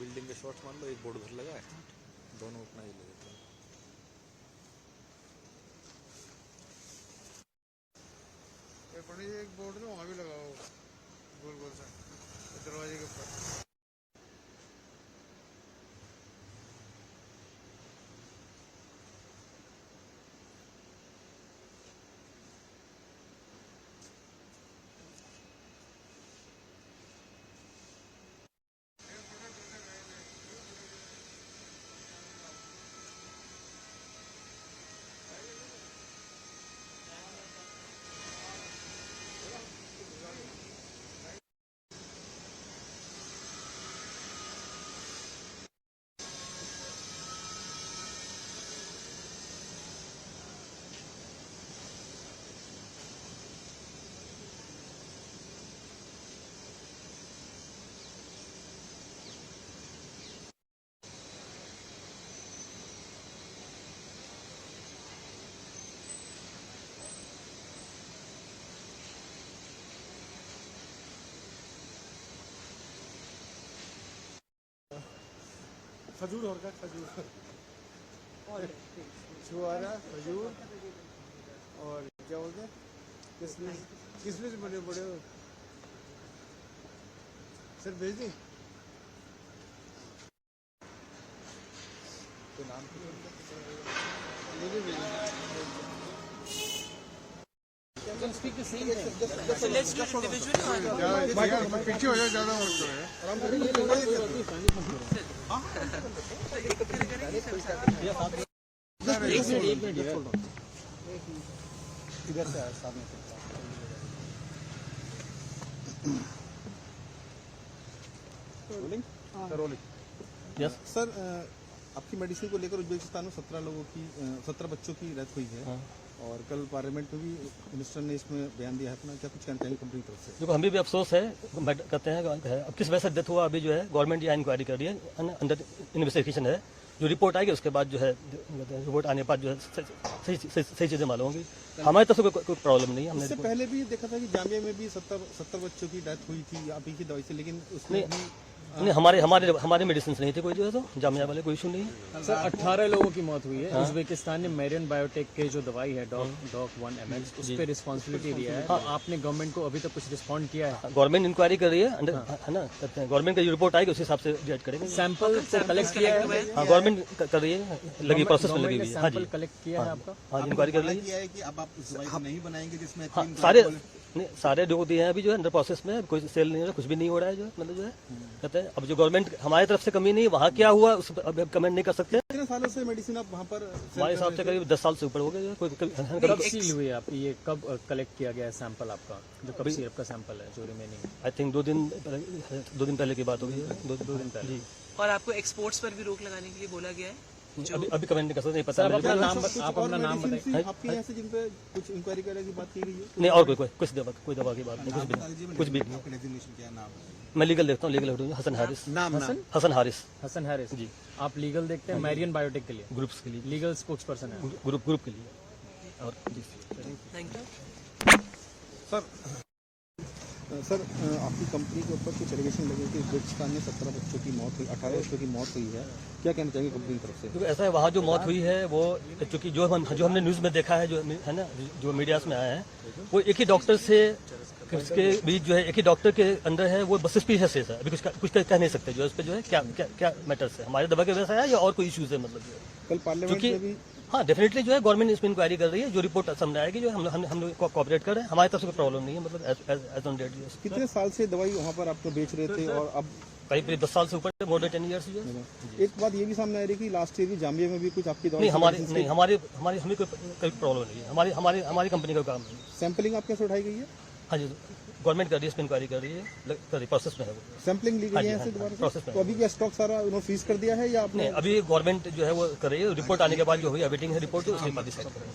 Building के shorts मान लो, एक बोर्ड उधर लगा है, दोनों अपना ही ले देते हैं। एक बोर्ड ना वहाँ भी लगाओ गोल गोल सा दरवाजे के ऊपर। खजूर और क्या खजूर छुआरा खजूर और क्या बोलते हैं किसमिस बड़े बड़े सर भेज दी तो नाम मुझे Speak the same thing. So let's do it individually. पीछे हो जाए ज़्यादा मत करो। इधर से सामने से यस सर, आपकी मेडिसिन को लेकर उज्बेकिस्तान में 17 बच्चों की डेथ हुई है। और कल पार्लियामेंट में भी मिनिस्टर ने इसमें बयान दिया है अपना, क्या कुछ कहना चाहिए कंपनी की तरफ से? देखो, हमें भी अफसोस है, कहते हैं अब किस वजह से डेथ हुआ, अभी जो है गवर्नमेंट यहाँ इंक्वायरी कर रही है, अंडर इन्वेस्टिगेशन है। जो रिपोर्ट आएगी उसके बाद जो है रिपोर्ट आने के बाद जो है सही चीजें मालूम होंगी। हमारी तरफ से कोई प्रॉब्लम नहीं है। हमने इससे पहले भी देखा था कि जामिया में भी 70 बच्चों की डेथ हुई थी आप ही की दवाई से, लेकिन उसमें नहीं, हमारे मेडिसिन नहीं थे कोई, जो है तो जामिया वाले कोई इशू नहीं है। सर 18 लोगों की मौत हुई है। उज्बेकिस्तान ने मेरियन बायोटेक के जो दवाई है डॉक 1MX उस पर रिस्पॉन्सिबिलिटी लिया है। आपने गवर्नमेंट को अभी तक कुछ रिस्पॉन्ड किया है? गवर्नमेंट इंक्वायरी कर रही है, है ना, करते हैं। गवर्नमेंट का जो रिपोर्ट आएगी उस हिसाब से जज करेंगे। सैंपल कलेक्ट किया है? हाँ, गवर्नमेंट कर रही है, लगी प्रोसेस में लगी हुई है। हाँ जी, कलेक्ट किया है आपका? हाँ, इंक्वायरी कर रही है। है कि अब आप उस दवाई को नहीं बनाएंगे जिसमें सारे जो दिए हैं अभी जो है अंडर प्रोसेस में, कोई सेल नहीं हो रहा, कुछ भी नहीं हो रहा है, जो मतलब जो है कहते हैं। अब जो गवर्नमेंट हमारी तरफ से कमी नहीं, वहाँ क्या हुआ उस अब कमेंट नहीं कर सकते। कितने सालों से मेडिसिन आप वहाँ पर? हमारे हिसाब से करीब 10 साल से ऊपर हो गए। कब सील हुई आप, ये कब कलेक्ट किया गया है सैंपल आपका, जो कब सिरप का सैंपल है जो रिमेनिंग? आई थिंक 2 दिन पहले की बात हो गई है। 2 दिन पहले। और आपको एक्सपोर्ट्स पर भी रोक लगाने के लिए बोला गया है? अभी कमेंट नहीं कर सकते, नहीं पता। आप अपना नाम बताइए। आपके यहाँ से जिन पे कुछ इंक्वायरी करने की बात की गई है? नहीं, और कोई दवा की बात नहीं, कुछ भी नहीं। मैं लीगल देखता हूँ, लीगल हसन हारिस। हसन हारिस जी। आप लीगल देखते हैं मेरियन बायोटेक के लिए? ग्रुप्स के लिए लीगल स्पोक्स पर्सन है ग्रुप के लिए। और जी थैंक यू सर, आपकी कंपनी के ऊपर कुछ एलिगेशन लगे कि उज्बेकिस्तान में 17 बच्चों की मौत हुई, 18 बच्चों की मौत हुई है, क्या कहना चाहेंगे कंपनी की तरफ से? क्योंकि ऐसा है, वहाँ जो मौत हुई है वो चूंकि जो हमने न्यूज़ में देखा है, जो है ना, जो मीडियाज में आया है, वो एक ही डॉक्टर से उसके बीच जो है एक ही डॉक्टर के अंदर है, वो बस स्पीशियस है। अभी कुछ कह नहीं सकते जो है, उस पर जो है क्या मैटर्स है, हमारे दवा की वजह से है या और कोई इश्यूज है, मतलब जो है। कल पार्लियामेंट में भी हाँ, डेफिनेटली जो है गवर्नमेंट इसमें इंक्वायरी कर रही है। जो रिपोर्ट सामने आएगी जो है हम लोग कोऑपरेट कर रहे हैं, हमारी तरफ से कोई प्रॉब्लम नहीं है। मतलब एज ऑन डेट। कितने साल से दवाई वहाँ पर आपको बेच रहे थे और अब करीब 10 साल से ऊपर, मोर देन 10 ईयर्स जो है। एक बात ये भी सामने आ रही है कि लास्ट ईयर भी जामिया में भी कुछ आपकी दवाई नहीं, हमें कोई प्रॉब्लम नहीं है। हमारी कंपनी का काम नहीं है। सैंपलिंग आप कैसे उठाई गई है? हाँ जी, गवर्नमेंट कर रही है, इस पर इंक्वायरी कर रही है, प्रोसेस में है वो। सैंपलिंग ली गई है ऐसे दोबारा प्रोसेस में। तो अभी क्या स्टॉक सारा फ्रीज कर दिया है या आपने? अभी गवर्नमेंट जो है वो कर रही है, रिपोर्ट आने के बाद जो हुई अवेटिंग है रिपोर्ट, उसके बाद डिसाइड करेंगे।